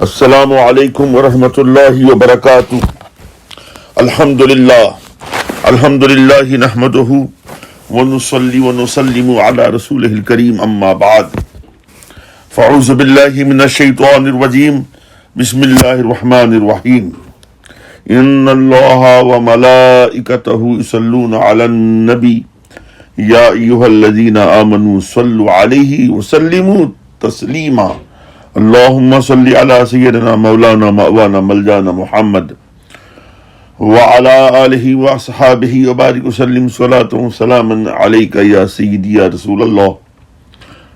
السلام علیکم ورحمۃ اللہ وبرکاتہ۔ الحمدللہ نحمدہ ونصلی ونسلم علی رسولہ الکریم، اما بعد فاعوذ باللہ من الشیطان الرجیم، بسم اللہ الرحمن الرحیم۔ ان اللہ وملائکتہ یصلون علی النبی یا ایھا الذین آمنوا صلوا علیہ وسلموا تسلیما۔ اللہم صلی علی سیدنا مولانا مأوانا ملجانا محمد وعلی آلہ واصحابہ وبارک وسلم صلاۃ وسلاما علیک یا سیدی یا رسول اللہ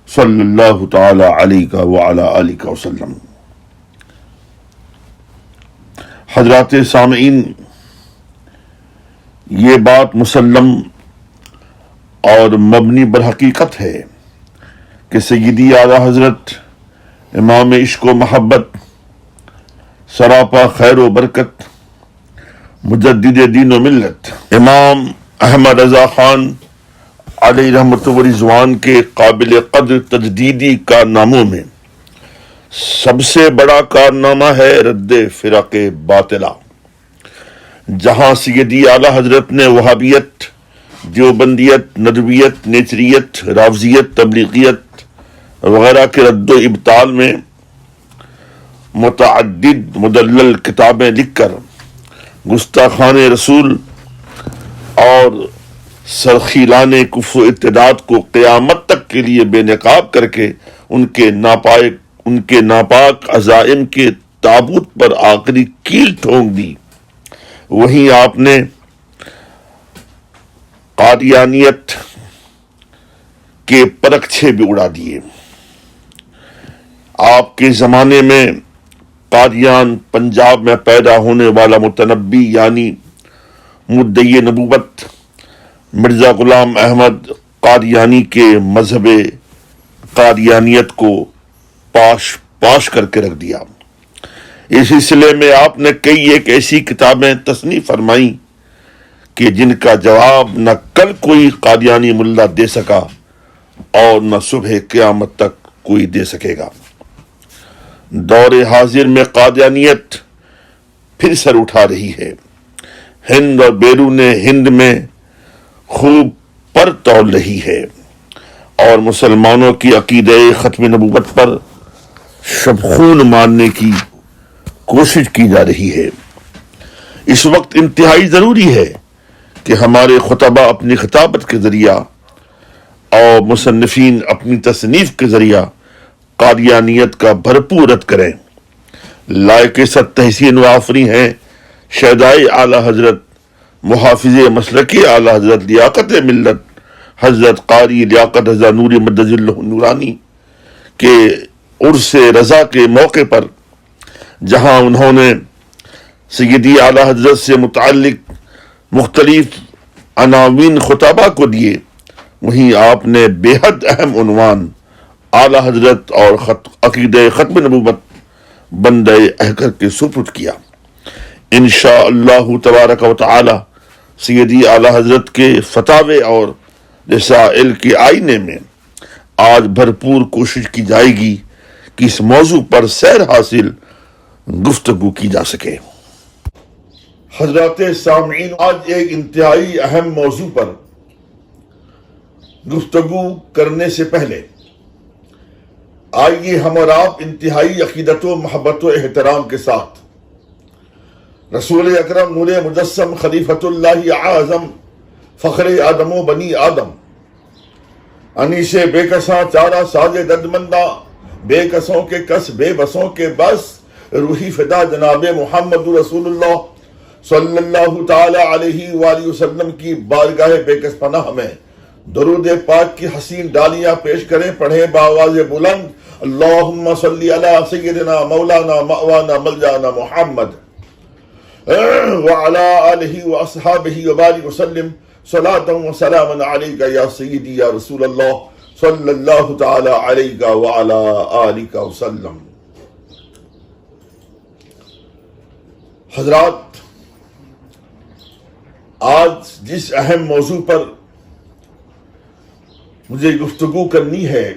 صلی اللہ تعالی علیک وعلی آلہ وسلم۔ حضرات سامعین، یہ بات مسلم اور مبنی برحقیقت ہے کہ سیدی اعلیٰ حضرت امام عشق و محبت، سراپا خیر و برکت، مجدد دین و ملت، امام احمد رضا خان علیہ رحمت و رضوان کے قابل قدر تجدیدی کارناموں میں سب سے بڑا کارنامہ ہے رد فرق باطلہ، جہاں سیدی اعلیٰ حضرت نے وہابیت، دیوبندیت، ندویت، نیچریت، رافضیت، تبلیغیت وغیرہ کے رد و ابطال میں متعدد مدلل کتابیں لکھ کر گستاخان رسول اور سرخیلان کفر و ارتداد کو قیامت تک کے لیے بے نقاب کر کے ان کے ناپاک عزائم کے تابوت پر آخری کیل ٹھونک دی۔ وہیں آپ نے قادیانیت کے پرکچھے بھی اڑا دیے۔ آپ کے زمانے میں قادیان پنجاب میں پیدا ہونے والا متنبی یعنی مدعی نبوت مرزا غلام احمد قادیانی کے مذہب قادیانیت کو پاش کر کے رکھ دیا۔ اس سلسلے میں آپ نے کئی ایک ایسی کتابیں تصنیف فرمائیں کہ جن کا جواب نہ کل کوئی قادیانی ملا دے سکا اور نہ صبح قیامت تک کوئی دے سکے گا۔ دور حاضر میں قادیانیت پھر سر اٹھا رہی ہے، ہند اور بیرون ہند میں خوب پر تول رہی ہے، اور مسلمانوں کی عقیدہ ختم نبوت پر شبخون مارنے کی کوشش کی جا رہی ہے۔ اس وقت انتہائی ضروری ہے کہ ہمارے خطبہ اپنی خطابت کے ذریعہ اور مصنفین اپنی تصنیف کے ذریعہ قادیانیت کا بھرپور رد کریں۔ لائق صد تحسین و آفری ہیں شہدائے اعلیٰ حضرت، محافظ مسلک اعلیٰ حضرت، لیاقت ملت حضرت قاری لیاقت رضا نوری مدد اللہ نورانی کے عرس رضا کے موقع پر، جہاں انہوں نے سیدی اعلیٰ حضرت سے متعلق مختلف عناوین خطبہ کو دیے، وہیں آپ نے بے حد اہم عنوان اعلیٰ حضرت اور عقیدہ ختم نبوت بندہ احکر کے سپرد کیا۔ انشاءاللہ تبارک و تعالی سیدی اعلیٰ حضرت کے فتاوے اور رسائل کے آئینے میں آج بھرپور کوشش کی جائے گی کہ اس موضوع پر سیر حاصل گفتگو کی جا سکے۔ حضرات سامعین، آج ایک انتہائی اہم موضوع پر گفتگو کرنے سے پہلے آئیے ہم اور آپ انتہائی عقیدت و محبت و احترام کے ساتھ رسول اکرم نور مجسم خلیفۃ اللہ اعظم فخر آدم و بنی آدم انیس بے کساں چارہ ساز دردمندہ، بے کسوں کے کس بے بسوں کے بس، روحی فدا جناب محمد رسول اللہ صلی اللہ تعالی علیہ وآلہ وسلم کی بارگاہ بے کس پناہ میں درود پاک کی حسین ڈالیاں پیش کریں، پڑھیں بآواز بلند، اللہم صلی علی سیدنا مولانا مأوانا ملجانا محمد وعلی آلہ واصحابہ وبارک وسلم صلاۃ وسلاما علیک یا سیدی یا رسول اللہ صلی اللہ تعالی علیہ وعلی آلہ وسلم۔ حضرات، آج جس اہم موضوع پر مجھے گفتگو کرنی ہے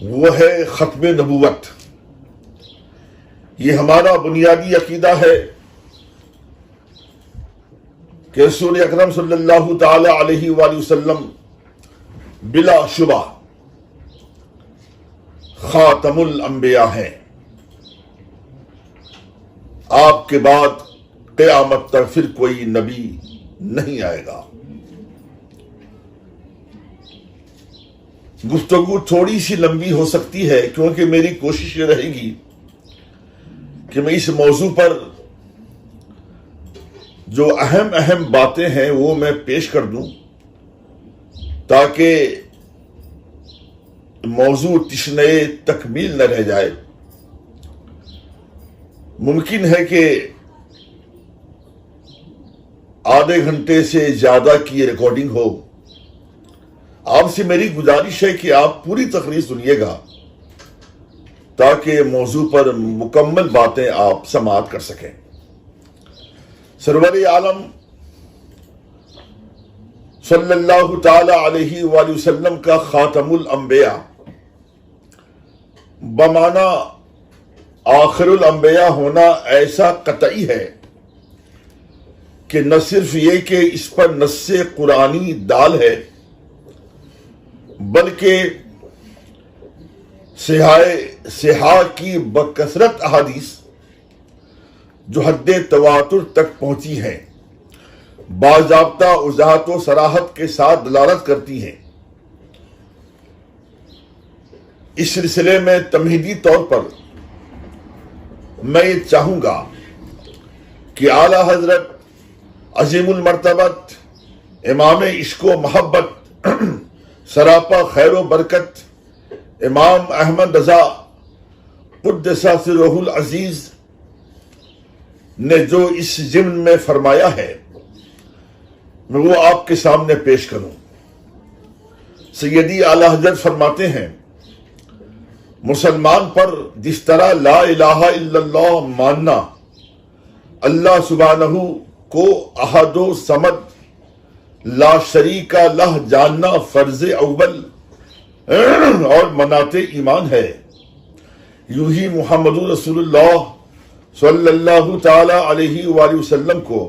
وہ ہے ختم نبوت، یہ ہمارا بنیادی عقیدہ ہے کہ رسول اکرم صلی اللہ تعالی علیہ وآلہ وسلم بلا شبہ خاتم الانبیاء ہیں. آپ کے بعد قیامت تک پھر کوئی نبی نہیں آئے گا. گفتگو تھوڑی سی لمبی ہو سکتی ہے کیونکہ میری کوشش یہ رہے گی کہ میں اس موضوع پر جو اہم باتیں ہیں وہ میں پیش کر دوں تاکہ موضوع تشنہ تکمیل نہ رہ جائے. ممکن ہے کہ آدھے گھنٹے سے زیادہ کی یہ ریکارڈنگ ہو. آپ سے میری گزارش ہے کہ آپ پوری تقریر سنیے گا تاکہ موضوع پر مکمل باتیں آپ سماعت کر سکیں. سرور عالم صلی اللہ تعالی علیہ وآلہ وسلم کا خاتم الانبیاء بمعنی آخر الانبیاء ہونا ایسا قطعی ہے کہ نہ صرف یہ کہ اس پر نص قرآنی دال ہے بلکہ صحاح کی بکثرت احادیث جو حد تواتر تک پہنچی ہیں باضابطہ وضاحت و صراحت کے ساتھ دلالت کرتی ہیں. اس سلسلے میں تمہیدی طور پر میں یہ چاہوں گا کہ اعلی حضرت عظیم المرتبت امام عشق و محبت سراپا خیر و برکت امام احمد رضا قدس سرہ العزیز نے جو اس ضمن میں فرمایا ہے میں وہ آپ کے سامنے پیش کروں. سیدی اعلی حضرت فرماتے ہیں مسلمان پر جس طرح لا الہ الا اللہ ماننا اللہ سبحانہ کو احد و صمد لا شریک لہ جاننا فرض اول اور منات ایمان ہے. یوں ہی محمد رسول اللہ صلی اللہ تعالی علیہ وآلہ وسلم کو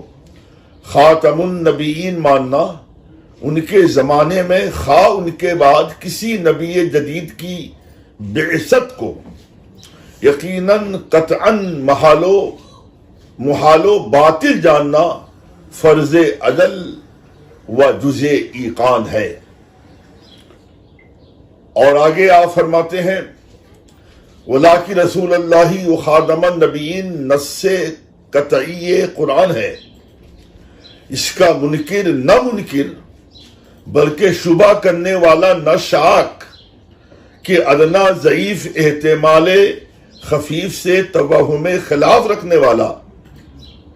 خاتم النبیین ماننا ان کے زمانے میں خواہ ان کے بعد کسی نبی جدید کی بعثت کو یقیناً قطعاً محال و باطل جاننا فرض عدل و جز ایقان ہے. اور آگے آپ فرماتے ہیں وَلَٰكِن رسول اللہ خاتم النبیین نص قطعی قرآن ہے. اس کا منکر نہ منکر بلکہ شبہ کرنے والا نہ شاک کہ ادنا ضعیف احتمال خفیف سے توہم خلاف رکھنے والا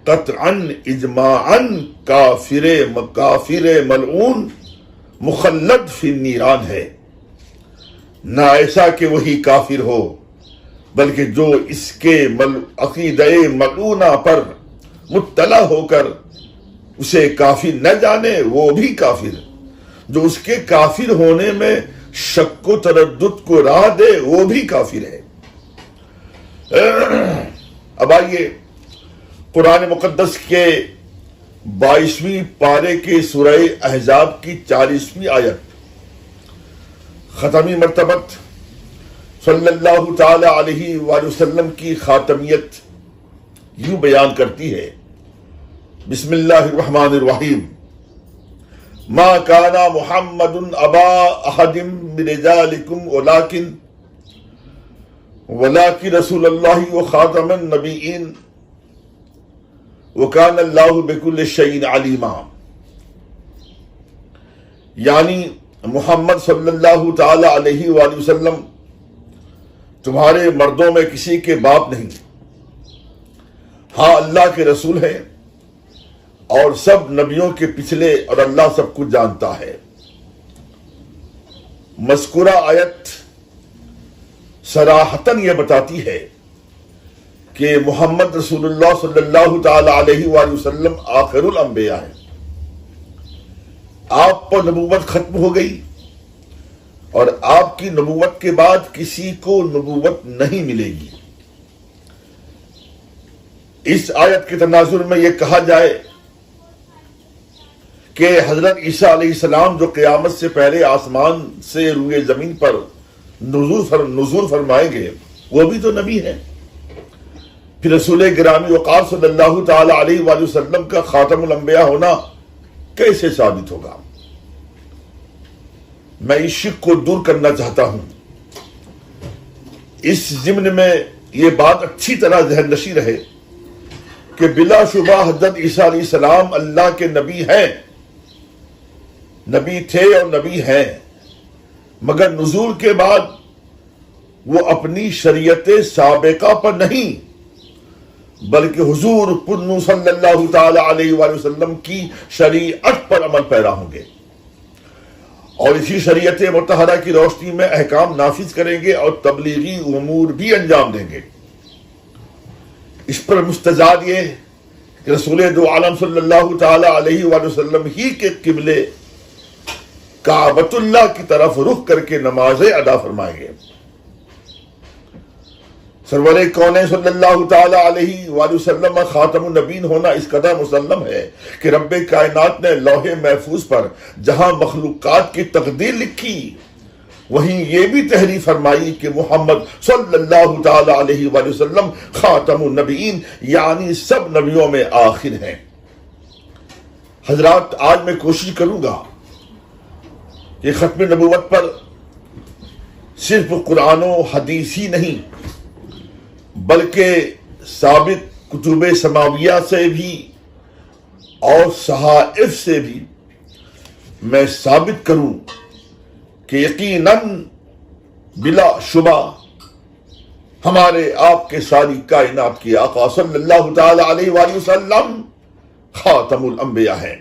قطعاً اجماعاً کافر ملعون مخلد فی النیران ہے. نہ ایسا کہ وہی کافر ہو بلکہ جو اس کے عقیدہ ملعونہ پر مطلع ہو کر اسے کافر نہ جانے وہ بھی کافر، جو اس کے کافر ہونے میں شک و تردد کو راہ دے وہ بھی کافر ہے. اب آئیے قرآن مقدس کے 22ویں پارے کے سورہ احزاب کی 40ویں آیت ختمی مرتبت صلی اللہ تعالی علیہ وآلہ وسلم کی خاتمیت یوں بیان کرتی ہے. بسم اللہ الرحمن الرحیم. ما کان محمد ابا احد من رجالکم ولکن رسول اللہ وخاتم النبیین وکان اللہ بکل شیء علیما. یعنی محمد صلی اللہ تعالی علیہ وآلہ وسلم تمہارے مردوں میں کسی کے باپ نہیں، ہاں اللہ کے رسول ہیں اور سب نبیوں کے پچھلے اور اللہ سب کچھ جانتا ہے. مذکورہ آیت صراحتاً یہ بتاتی ہے کہ محمد رسول اللہ صلی اللہ تعالی علیہ وآلہ وسلم آخر الانبیاء ہیں. آپ پر نبوت ختم ہو گئی اور آپ کی نبوت کے بعد کسی کو نبوت نہیں ملے گی. اس آیت کے تناظر میں یہ کہا جائے کہ حضرت عیسیٰ علیہ السلام جو قیامت سے پہلے آسمان سے روئے زمین پر نزول فرمائیں گے وہ بھی تو نبی ہیں، پھر رسول گرامی وقار صلی اللہ تعالی علیہ وآلہ وسلم کا خاتم الانبیاء ہونا کیسے ثابت ہوگا؟ میں اس شک کو دور کرنا چاہتا ہوں۔ اس ضمن میں یہ بات اچھی طرح ذہن نشین رہے کہ بلا شبہ حضرت عیسیٰ علیہ السلام اللہ کے نبی ہیں، نبی تھے اور نبی ہیں، مگر نزول کے بعد وہ اپنی شریعت سابقہ پر نہیں بلکہ حضور پنو صلی اللہ تعالی علیہ وآلہ وسلم کی شریعت پر عمل پیرا ہوں گے، اور اسی شریعت مطہرہ کی روشنی میں احکام نافذ کریں گے اور تبلیغی امور بھی انجام دیں گے۔ اس پر مستزاد یہ کہ رسول دو عالم صلی اللہ تعالی علیہ وآلہ وسلم ہی کے قبلے کعبۃ اللہ کی طرف رخ کر کے نمازیں ادا فرمائیں گے۔ سرور کونین صلی اللہ تعالی علیہ وآلہ وسلم خاتم النبیین ہونا اس قدر مسلم ہے کہ رب کائنات نے لوح محفوظ پر جہاں مخلوقات کی تقدیر لکھی وہیں یہ بھی تحریر فرمائی کہ محمد صلی اللہ تعالی علیہ وآلہ وسلم خاتم النبیین یعنی سب نبیوں میں آخر ہیں۔ حضرات، آج میں کوشش کروں گا کہ ختم نبوت پر صرف قرآن و حدیث ہی نہیں بلکہ ثابت کتب سماویہ سے بھی اور صحائف سے بھی میں ثابت کروں کہ یقیناً بلا شبہ ہمارے آپ کے ساری کائنات کے آقا صلی اللہ تعالی علیہ وآلہ وسلم خاتم الانبیاء ہیں۔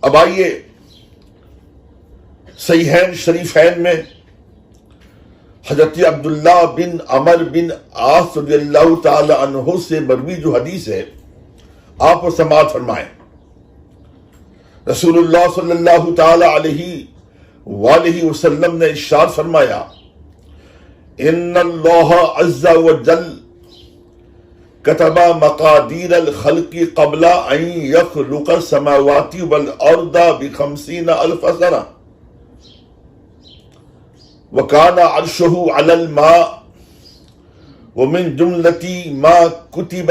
اب آئیے صحیحین شریفین میں حضرت عبداللہ بن عمر بن عاص رضی اللہ تعالی عنہ سے مروی جو حدیث ہے آپ وہ سماعت فرمائیں۔ رسول اللہ صلی اللہ تعالی علیہ وآلہ وسلم نے ارشاد فرمایا، ان اللہ عز وجل کتب مقادیر الخلق قبل ان یخلق السماوات والارض ب50,000 سنہ وَكَانَ عَرْشُهُ عَلَى الْمَاءِ وَمِن جُمْلَةِ مَا كُتِبَ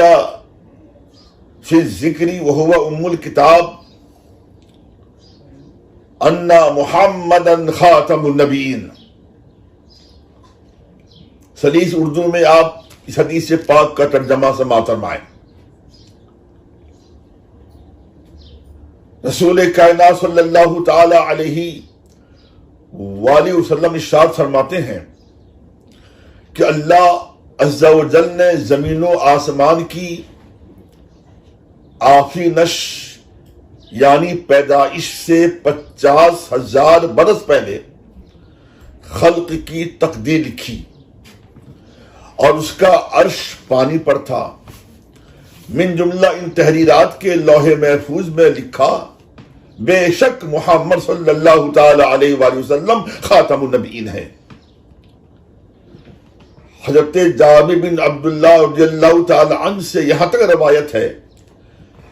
فِي الذِّكْرِ وَهُوَ أُمُّ الْكِتَابِ أَنَّ مُحَمَّدًا خَاتَمُ النَّبِيِّينَ۔ سلیس اردو میں آپ اس حدیث پاک کا ترجمہ سماعت فرمائیں۔ رسول کائنات صلی اللہ تعالی علیہ وآلہ وسلم ارشاد فرماتے ہیں کہ اللہ عز و جل نے زمین و آسمان کی آخری نشر یعنی پیدائش سے 50,000 برس پہلے خلق کی تقدیر لکھی اور اس کا عرش پانی پر تھا۔ من جملہ ان تحریرات کے لوح محفوظ میں لکھا، بے شک محمد صلی اللہ تعالی علیہ وآلہ وسلم خاتم النبیین ہے۔ حضرت جابر بن عبداللہ رضی اللہ تعالی عنہ سے یہاں تک روایت ہے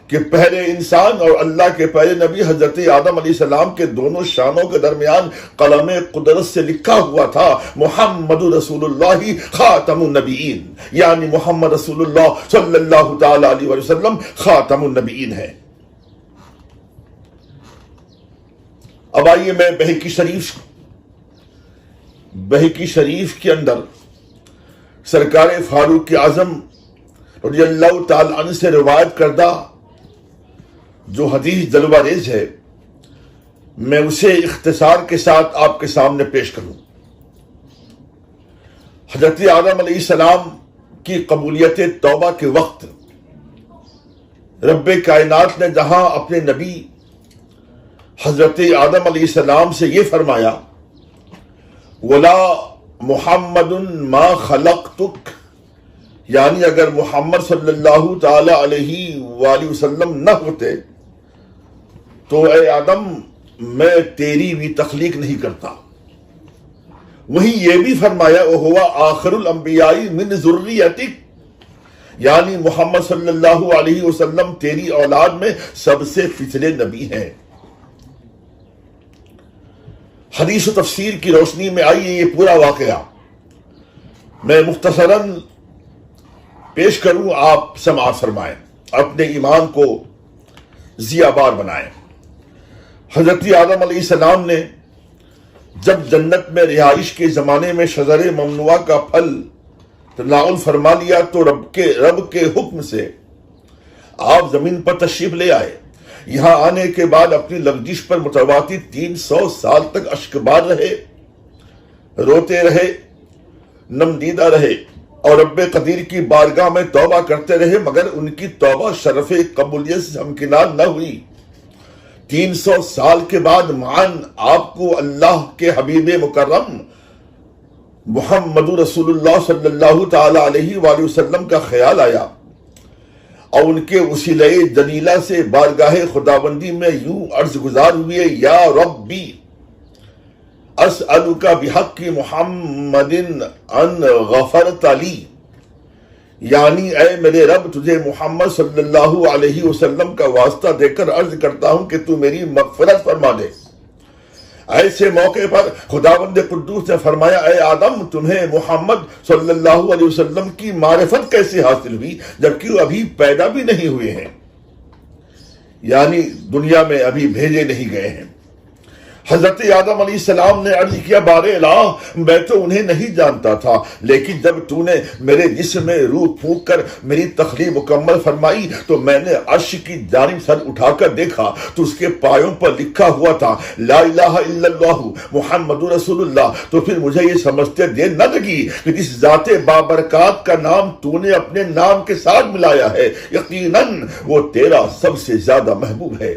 کہ پہلے انسان اور اللہ کے پہلے نبی حضرت آدم علیہ السلام کے دونوں شانوں کے درمیان قلم قدرت سے لکھا ہوا تھا، محمد رسول اللہ خاتم النبیین، یعنی محمد رسول اللہ صلی اللہ تعالی علیہ وآلہ وسلم خاتم النبیین ہے۔ اب آئیے میں بہقی شریف کے اندر سرکار فاروق اعظم رضی اللہ تعالی عنہ سے روایت کردہ جو حدیث جلوہ ریز ہے میں اسے اختصار کے ساتھ آپ کے سامنے پیش کروں۔ حضرت آدم علیہ السلام کی قبولیت توبہ کے وقت رب کائنات نے جہاں اپنے نبی حضرت آدم علیہ السلام سے یہ فرمایا، وَلَا مُحَمَّدٌ مَا خَلَقْتُكَ، یعنی اگر محمد صلی اللہ تعالی علیہ وآلہ وسلم نہ ہوتے تو اے آدم میں تیری بھی تخلیق نہیں کرتا۔ وہیں یہ بھی فرمایا وَهُوَ آخر الانبیاء من ذریتک، یعنی محمد صلی اللہ علیہ وسلم تیری اولاد میں سب سے پچھلے نبی ہیں۔ حدیث و تفسیر کی روشنی میں آئیے یہ پورا واقعہ میں مختصراً پیش کروں، آپ سماعت فرمائیں، اپنے ایمان کو ضیا بار بنائیں۔ حضرت آدم علیہ السلام نے جب جنت میں رہائش کے زمانے میں شجر ممنوعہ کا پھل تناول فرما لیا تو رب کے حکم سے آپ زمین پر تشریف لے آئے۔ یہاں آنے کے بعد اپنی لغزش پر متواتر 300 سال تک اشکبار رہے، روتے رہے، نمدیدہ رہے اور رب قدیر کی بارگاہ میں توبہ کرتے رہے، مگر ان کی توبہ شرف قبولیت سے ہمکنار نہ ہوئی۔ 300 سال کے بعد معاً آپ کو اللہ کے حبیب مکرم محمد رسول اللہ صلی اللہ تعالی علیہ وآلہ وسلم کا خیال آیا اور ان کے وسیلہ جلیلہ سے بارگاہ خداوندی میں یوں عرض گزار ہوئے، یا ربی اسألک بحق محمد ان غفرت لی، یعنی اے میرے رب تجھے محمد صلی اللہ علیہ وسلم کا واسطہ دے کر عرض کرتا ہوں کہ تو میری مغفرت فرما دے۔ ایسے موقع پر خداوند قدوس نے فرمایا، اے آدم تمہیں محمد صلی اللہ علیہ وسلم کی معرفت کیسے حاصل ہوئی جبکہ وہ ابھی پیدا بھی نہیں ہوئے ہیں، یعنی دنیا میں ابھی بھیجے نہیں گئے ہیں۔ حضرت آدم علیہ السلام نے عرض کیا، بار الہ میں تو انہیں نہیں جانتا تھا، لیکن جب تو نے میرے جسم میں روح پھونک کر میری تخلیق مکمل فرمائی تو میں نے عرش کی جانب سر اٹھا کر دیکھا تو اس کے پایوں پر لکھا ہوا تھا لا الہ الا اللہ محمد رسول اللہ۔ تو پھر مجھے یہ سمجھتے دیر نہ لگی کہ جس ذات بابرکات کا نام تو نے اپنے نام کے ساتھ ملایا ہے یقیناً وہ تیرا سب سے زیادہ محبوب ہے۔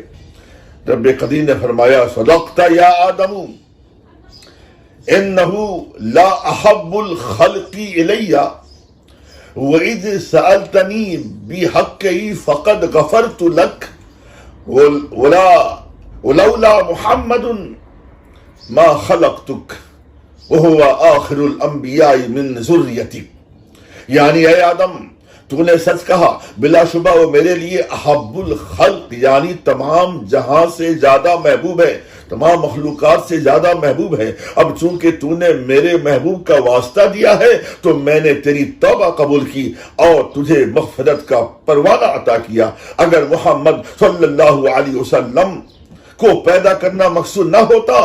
رب قدیر نے فرمایا، صدقت یا آدم انہ لا احب الخلق الی وَإِذْ سَأَلْتَنِي بِحَقِّهِ فَقَدْ غَفَرْتُ لَكَ وَلَوْلَا مُحَمَّدٌ مَا خَلَقْتُكَ وَهُوَ آخِرُ الْأَنْبِيَاءِ مِنْ ذُرِّيَّتِكَ، یعنی اے آدم تو نے سچ کہا، بلا شبہ وہ میرے لیے احب الخلق یعنی تمام جہاں سے زیادہ محبوب ہے، تمام مخلوقات سے زیادہ محبوب ہے۔ اب چونکہ تو نے میرے محبوب کا واسطہ دیا ہے تو میں نے تیری توبہ قبول کی اور تجھے مغفرت کا پروانہ عطا کیا۔ اگر محمد صلی اللہ علیہ وسلم کو پیدا کرنا مقصود نہ ہوتا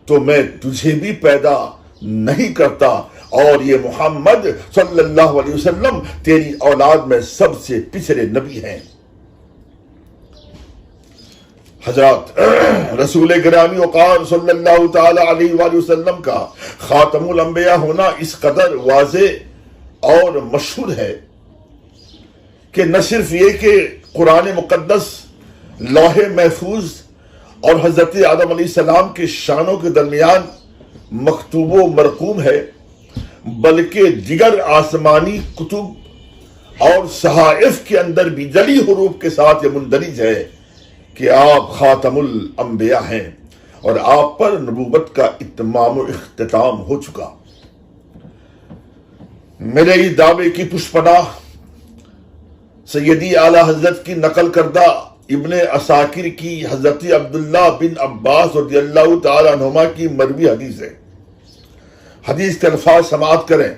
تو میں تجھے بھی پیدا نہیں کرتا، اور یہ محمد صلی اللہ علیہ وسلم تیری اولاد میں سب سے پچھلے نبی ہیں۔ حضرات، رسول گرامی وقار صلی اللہ تعالی علیہ وآلہ وسلم کا خاتم الانبیاء ہونا اس قدر واضح اور مشہور ہے کہ نہ صرف یہ کہ قرآن مقدس لوح محفوظ اور حضرت آدم علیہ السلام کے شانوں کے درمیان مکتوب و مرقوم ہے، بلکہ دیگر آسمانی کتب اور صحائف کے اندر بھی جلی حروف کے ساتھ یہ مندرج ہے کہ آپ خاتم الانبیاء ہیں اور آپ پر نبوت کا اتمام و اختتام ہو چکا۔ میرے اس دعوے کی پشپناہ سیدی اعلی حضرت کی نقل کردہ ابن عساکر کی حضرت عبداللہ بن عباس رضی اللہ تعالی عنہما کی مروی حدیث ہے۔ حدیث کے الفاظ سماعت کریں۔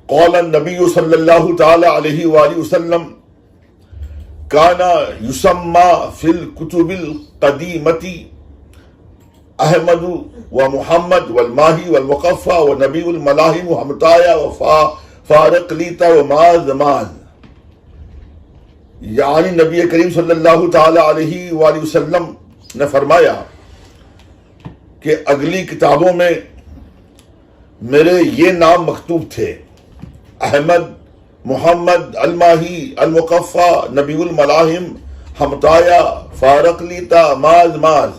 قال النبی صلی اللہ تعالی علیہ وآلہ وسلم کانا یسمى فی الکتب القدیمۃ احمد و محمد والماہی والمقفى ونبی الملاحم وحمتایا وفارقلیتا وماز ماز، یعنی نبی کریم صلی اللہ تعالی علیہ وآلہ وسلم نے فرمایا کہ اگلی کتابوں میں میرے یہ نام مکتوب تھے، احمد، محمد، الماہی، المقفى، نبی الملاحم، حمتایا، فارقلیتا، ماز ماز۔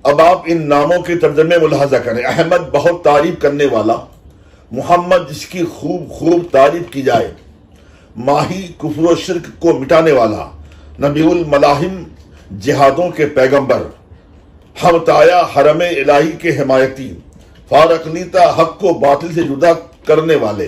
اب آپ ان ناموں کے ترجمے ملاحظہ کریں۔ احمد بہت تعریف کرنے والا، محمد جس کی خوب تعریف کی جائے، ماہی کفر و شرک کو مٹانے والا، نبی الملاحم جہادوں کے پیغمبر، حمتایا حرم الہی کے حمایتی، فارقلیتا حق کو باطل سے جدا کرنے والے،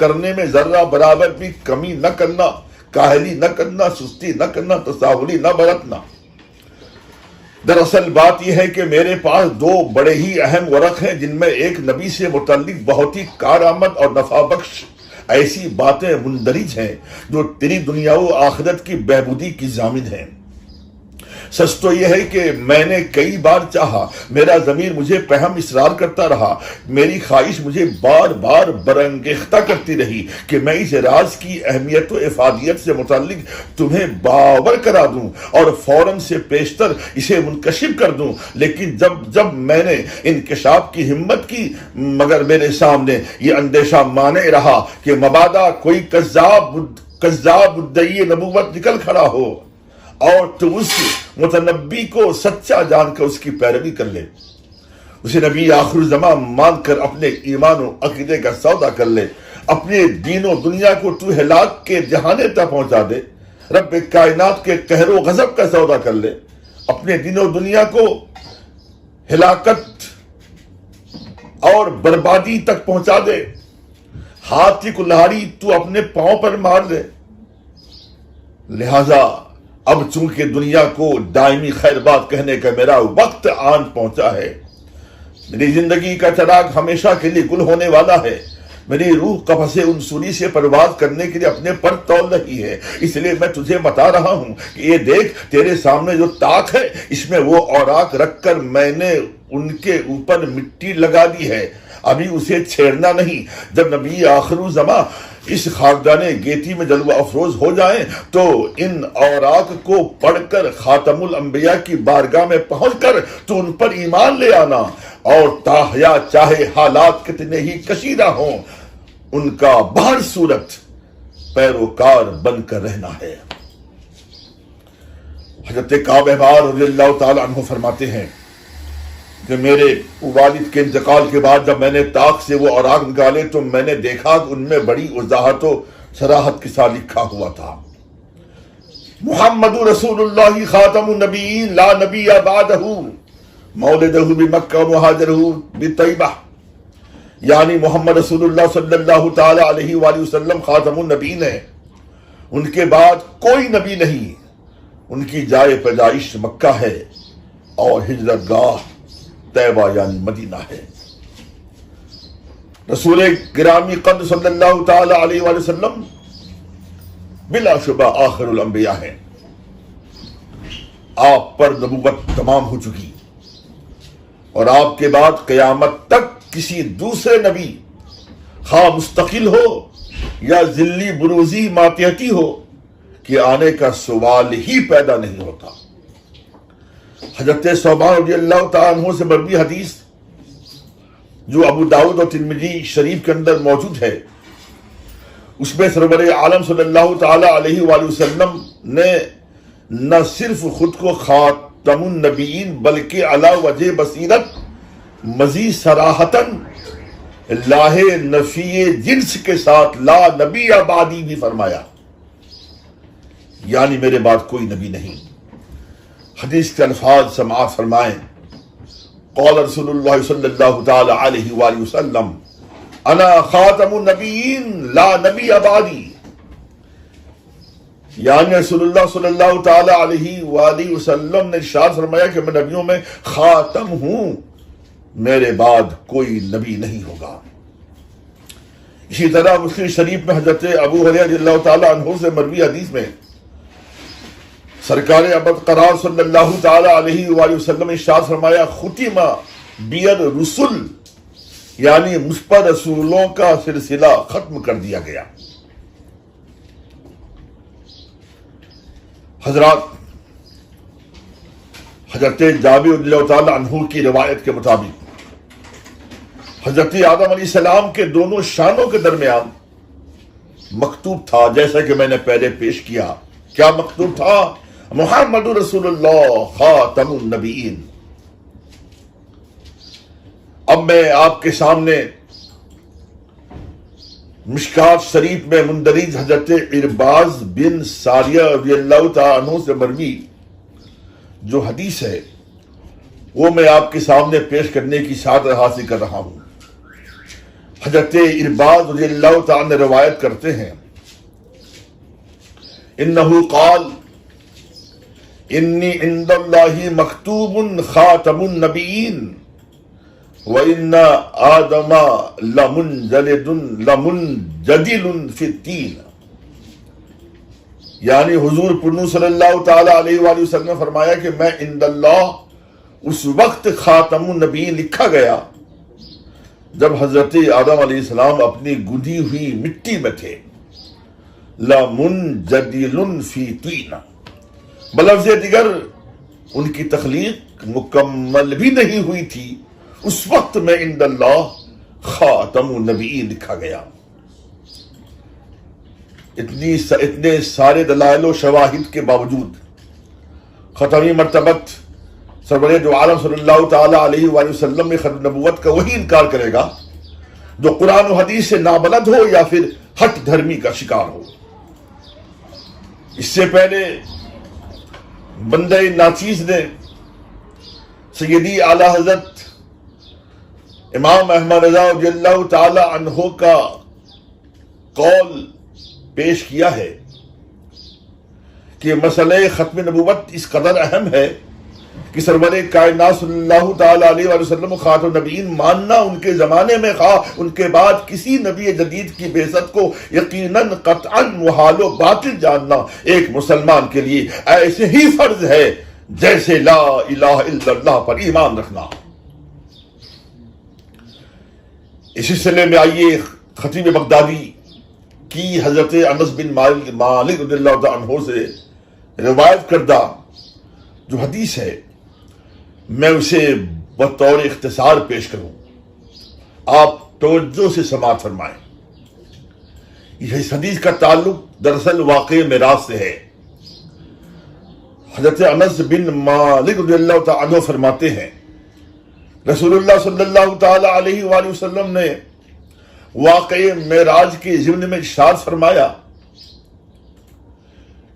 کرنے میں ذرہ برابر بھی کمی نہ کرنا، کاہلی نہ کرنا، سستی نہ کرنا، تساہلی نہ برتنا۔ دراصل بات یہ ہے کہ میرے پاس دو بڑے ہی اہم ورق ہیں، جن میں ایک نبی سے متعلق بہت ہی کارآمد اور نفع بخش ایسی باتیں مندرج ہیں جو تیری دنیا و آخرت کی بہبودی کی ضامن ہیں۔ سچ تو یہ ہے کہ میں نے کئی بار چاہا، میرا ضمیر مجھے پہم اصرار کرتا رہا، میری خواہش مجھے بار بار برانگیختہ کرتی رہی کہ میں اس راز کی اہمیت و افادیت سے متعلق تمہیں باور کرا دوں اور فوراً سے پیشتر اسے منکشف کر دوں، لیکن جب میں نے انکشاف کی ہمت کی مگر میرے سامنے یہ اندیشہ مانع رہا کہ مبادا کوئی کذاب مدعی نبوت نکل کھڑا ہو اور تو اس متنبی کو سچا جان کر اس کی پیروی کر لے، اسے نبی آخر الزمان مان کر اپنے ایمان و عقیدے کا سودا کر لے، اپنے دین و دنیا کو تو ہلاک کے جہانے تک پہنچا دے، رب کائنات کے قہر و غضب کا سودا کر لے، اپنے دین و دنیا کو ہلاکت اور بربادی تک پہنچا دے، ہاتھ کی کلہاڑی تو اپنے پاؤں پر مار دے۔ لہذا اب چونکہ دنیا کو دائمی خیر بات کہنے کا میرا وقت آن پہنچا ہے، میری زندگی کا چراغ ہمیشہ کے لیے گل ہونے والا ہے، میری روح قفس عنصری سے پرواز کرنے کے لیے اپنے پر تول رہی ہے، اس لیے میں تجھے بتا رہا ہوں کہ یہ دیکھ تیرے سامنے جو طاق ہے، اس میں وہ اوراق رکھ کر میں نے ان کے اوپر مٹی لگا دی ہے، ابھی اسے چھیڑنا نہیں۔ جب نبی آخر الزمان اس خاکدان گیتی میں جلوہ افروز ہو جائیں تو ان اوراق کو پڑھ کر خاتم الانبیاء کی بارگاہ میں پہنچ کر تو ان پر ایمان لے آنا، اور تاحیا چاہے حالات کتنے ہی کشیدہ ہوں ان کا بہر صورت پیروکار بن کر رہنا ہے۔ حضرت کعب احبار رضی اللہ تعالی عنہ فرماتے ہیں کہ میرے والد کے انتقال کے بعد جب میں نے طاق سے وہ اوراق نکالے تو میں نے دیکھا کہ ان میں بڑی وضاحت و صراحت کے ساتھ لکھا ہوا تھا، محمد رسول اللہ خاتم النبیین لا نبی بعدہ، مولدہ بمکہ و مہاجرہ بطیبہ، یعنی محمد رسول اللہ صلی اللہ تعالی علیہ وآلہ وسلم خاتم النبیین ہیں، ان کے بعد کوئی نبی نہیں، ان کی جائے پیدائش مکہ ہے اور ہجرت گاہ طیبہ یعنی مدینہ ہے۔ رسول گرامی قدر صلی اللہ تعالی علیہ وآلہ وسلم بلا شبہ آخر الانبیاء ہیں، آپ پر نبوت تمام ہو چکی اور آپ کے بعد قیامت تک کسی دوسرے نبی خواہ مستقل ہو یا ذلی بروزی ماتحتی ہو کہ آنے کا سوال ہی پیدا نہیں ہوتا۔ حضرت ثوبان رضی اللہ تعالیٰ عنہ سے مروی حدیث جو ابو داؤد اور ترمذی شریف کے اندر موجود ہے، اس میں سرور عالم صلی اللہ تعالی علیہ وآلہ وسلم نے نہ صرف خود کو خاتم النبیین بلکہ علی وجہ بصیرت مزید صراحتاً لاہ نفی جنس کے ساتھ لا نبی بعدی بھی فرمایا، یعنی میرے بعد کوئی نبی نہیں۔ حدیث کے الفاظ سماعت فرمائیں، قال رسول اللہ صلی اللہ تعالی علیہ وآلہ وسلم انا خاتم النبیین لا نبی بعدی، یعنی رسول اللہ صلی اللہ تعالی علیہ وآلہ وسلم نے ارشاد فرمایا کہ میں نبیوں میں خاتم ہوں، میرے بعد کوئی نبی نہیں ہوگا۔ اسی طرح مسلم شریف میں حضرت ابو ہریرہ رضی اللہ تعالی عنہ سے مروی حدیث میں سرکار ابد قرار صلی اللہ تعالی علیہ وآلہ وسلم نے ارشاد فرمایا ختم بیر رسول، یعنی مجھ پر رسولوں کا سلسلہ ختم کر دیا گیا۔ حضرات، حضرت جابر رضی اللہ تعالی عنہ کی روایت کے مطابق حضرت آدم علیہ السلام کے دونوں شانوں کے درمیان مکتوب تھا، جیسا کہ میں نے پہلے پیش کیا۔ کیا مکتوب تھا؟ محمد رسول اللہ خاتم النبیین۔ اب میں آپ کے سامنے مشکات شریف میں مندرج حضرت ارباز بن ساریہ رضی اللہ تعالیٰ عنہ سے مروی جو حدیث ہے وہ میں آپ کے سامنے پیش کرنے کی سعادت حاصل کر رہا ہوں۔ حضرت ارباض رضی اللہ تعالی عنہ روایت کرتے ہیں انہو قال انی عند اللہ مکتوب خاتم النبیین وَإِنَّ آدَمَ لَمُنْجَدِلٌ فِي التِّينِ. یعنی حضور پرنو صلی اللہ تعالی علیہ وآلہ وسلم نے فرمایا کہ میں عند اللہ اس وقت خاتم النبیین لکھا گیا جب حضرت آدم علیہ السلام اپنی گندھی ہوئی مٹی میں تھے. لَمُنْجَدِلٌ فِي التِّينِ. بلفظ دیگر ان کی تخلیق مکمل بھی نہیں ہوئی تھی اس وقت میں عند اللہ خاتم النبیین لکھا گیا. اتنے سارے دلائل و شواہد کے باوجود ختمی مرتبت سرور دو عالم صلی اللہ تعالی علیہ وآلہ وسلم میں ختم نبوت کا وہی انکار کرے گا جو قرآن و حدیث سے نابلد ہو یا پھر ہٹ دھرمی کا شکار ہو. اس سے پہلے بندہ ناچیز نے سیدی اعلی حضرت امام احمد رضا رضی اللہ تعالی عنہ کا قول پیش کیا ہے کہ مسئلہ ختم نبوت اس قدر اہم ہے کہ سرور کائنات صلی اللہ تعالی علیہ وآلہ وسلم خاتم النبیین ماننا ان کے زمانے میں خواہ ان کے بعد کسی نبی جدید کی بعثت کو یقیناً قطعاً محال و باطل جاننا ایک مسلمان کے لیے ایسے ہی فرض ہے جیسے لا الہ الا اللہ پر ایمان رکھنا. اس سلسلے میں آئیے خطیب بغدادی کی حضرت انس بن مالک رضی اللہ عنہ سے روایت کردہ جو حدیث ہے میں اسے بطور اختصار پیش کروں. آپ توجہ سے سماعت فرمائیں. اس حدیث کا تعلق دراصل واقع معراج سے ہے. حضرت انس بن مالک رضی اللہ تعالی عنہ فرماتے ہیں رسول اللہ صلی اللہ تعالی علیہ وآلہ وسلم نے واقع معراج کے ضمن میں ارشاد فرمایا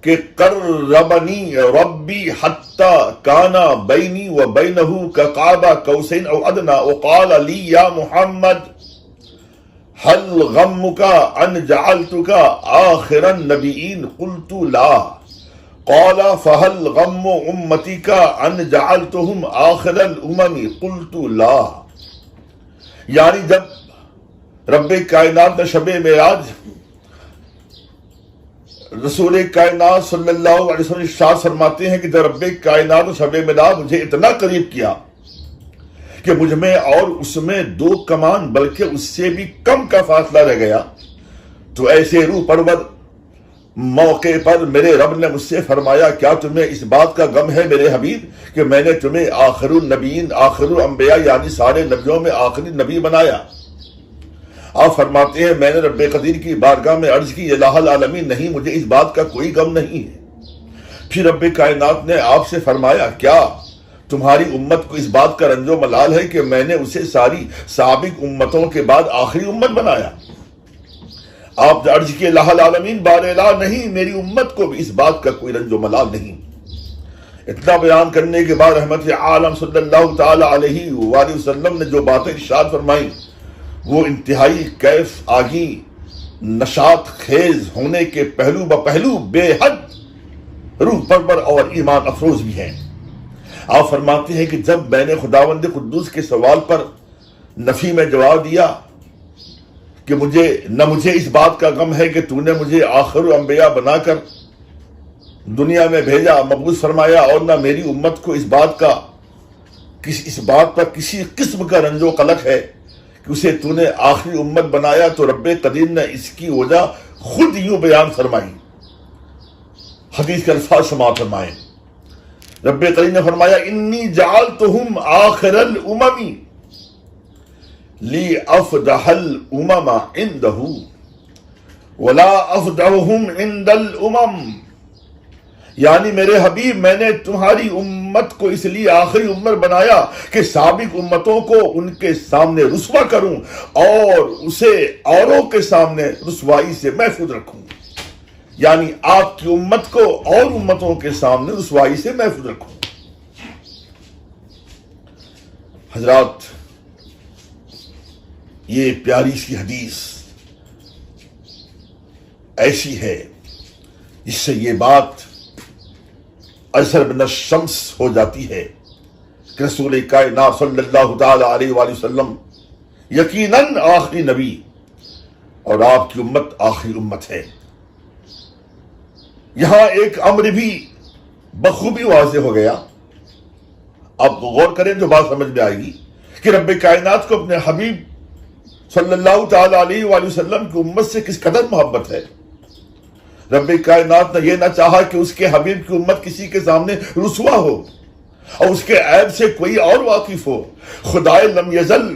کہ قربنی ربی حتی کانا بینی و بینہ کقاب قوسین او ادنا وقال لی یا محمد هل غمک ان جعلتک آخر النبیین قلت لا قال فهل غم امتك ان جعلتهم آخر الامم قلت لا. یعنی جب رب کائنات نے شب معراج رسول کائنات صلی اللہ علیہ وسلم ارشاد فرماتے ہیں کہ جب رب کائنات نے شب معراج مجھے اتنا قریب کیا کہ مجھ میں اور اس میں 2 کمان بلکہ اس سے بھی کم کا فاصلہ رہ گیا تو ایسے روح پرور موقع پر میرے رب نے مجھ سے فرمایا کیا تمہیں اس بات کا غم ہے میرے حبیب کہ میں نے تمہیں آخر النبیین آخر الانبیاء یعنی سارے نبیوں میں آخری نبی بنایا. آپ فرماتے ہیں میں نے رب قدیر کی بارگاہ میں عرض کی الہ العالمین نہیں مجھے اس بات کا کوئی غم نہیں ہے. پھر رب کائنات نے آپ سے فرمایا کیا تمہاری امت کو اس بات کا رنج و ملال ہے کہ میں نے اسے ساری سابق امتوں کے بعد آخری امت بنایا. آپ نے عرض کی الہ العالمین بار الہ نہیں میری امت کو بھی اس بات کا کوئی رنج و ملال نہیں. اتنا بیان کرنے کے بعد رحمت عالم صلی اللہ تعالی علیہ وآلہ وسلم نے جو باتیں ارشاد فرمائیں وہ انتہائی کیف آگی نشاط خیز ہونے کے پہلو بپہلو بے حد روح پرور اور ایمان افروز بھی ہیں. آپ فرماتے ہیں کہ جب میں نے خداوند قدوس کے سوال پر نفی میں جواب دیا کہ مجھے اس بات کا غم ہے کہ تو نے مجھے آخر الانبیاء بنا کر دنیا میں بھیجا مبعوث فرمایا اور نہ میری امت کو اس بات پر کسی قسم کا رنج و قلق ہے کہ اسے تو نے آخری امت بنایا تو رب قدیر نے اس کی وجہ خود یوں بیان فرمائی. حدیث کے الفاظ سماعت فرمائیں. رب قدیر نے فرمایا انی جعلتہم آخر الامم لی افدح الامم عندہ ولا افدحہم عند الامم. یعنی میرے حبیب میں نے تمہاری امت کو اس لیے آخری امت بنایا کہ سابق امتوں کو ان کے سامنے رسوا کروں اور اسے اوروں کے سامنے رسوائی سے محفوظ رکھوں. یعنی آپ کی امت کو اور امتوں کے سامنے رسوائی سے محفوظ رکھوں. حضرات یہ پیاری سی حدیث ایسی ہے جس سے یہ بات اثر من الشمس ہو جاتی ہے کہ رسول کائنات صلی اللہ تعالی علیہ وآلہ وسلم یقیناً آخری نبی اور آپ کی امت آخری امت ہے۔ یہاں ایک امر بھی بخوبی واضح ہو گیا۔ آپ غور کریں تو بات سمجھ میں آئے گی کہ رب کائنات کو اپنے حبیب صلی اللہ تعالی علیہ وآلہ وسلم کی امت سے کس قدر محبت ہے۔ رب کائنات نے یہ نہ چاہا کہ اس کے حبیب کی امت کسی کے سامنے رسوا ہو اور اس کے عیب سے کوئی اور واقف ہو۔ خدائے لم یزل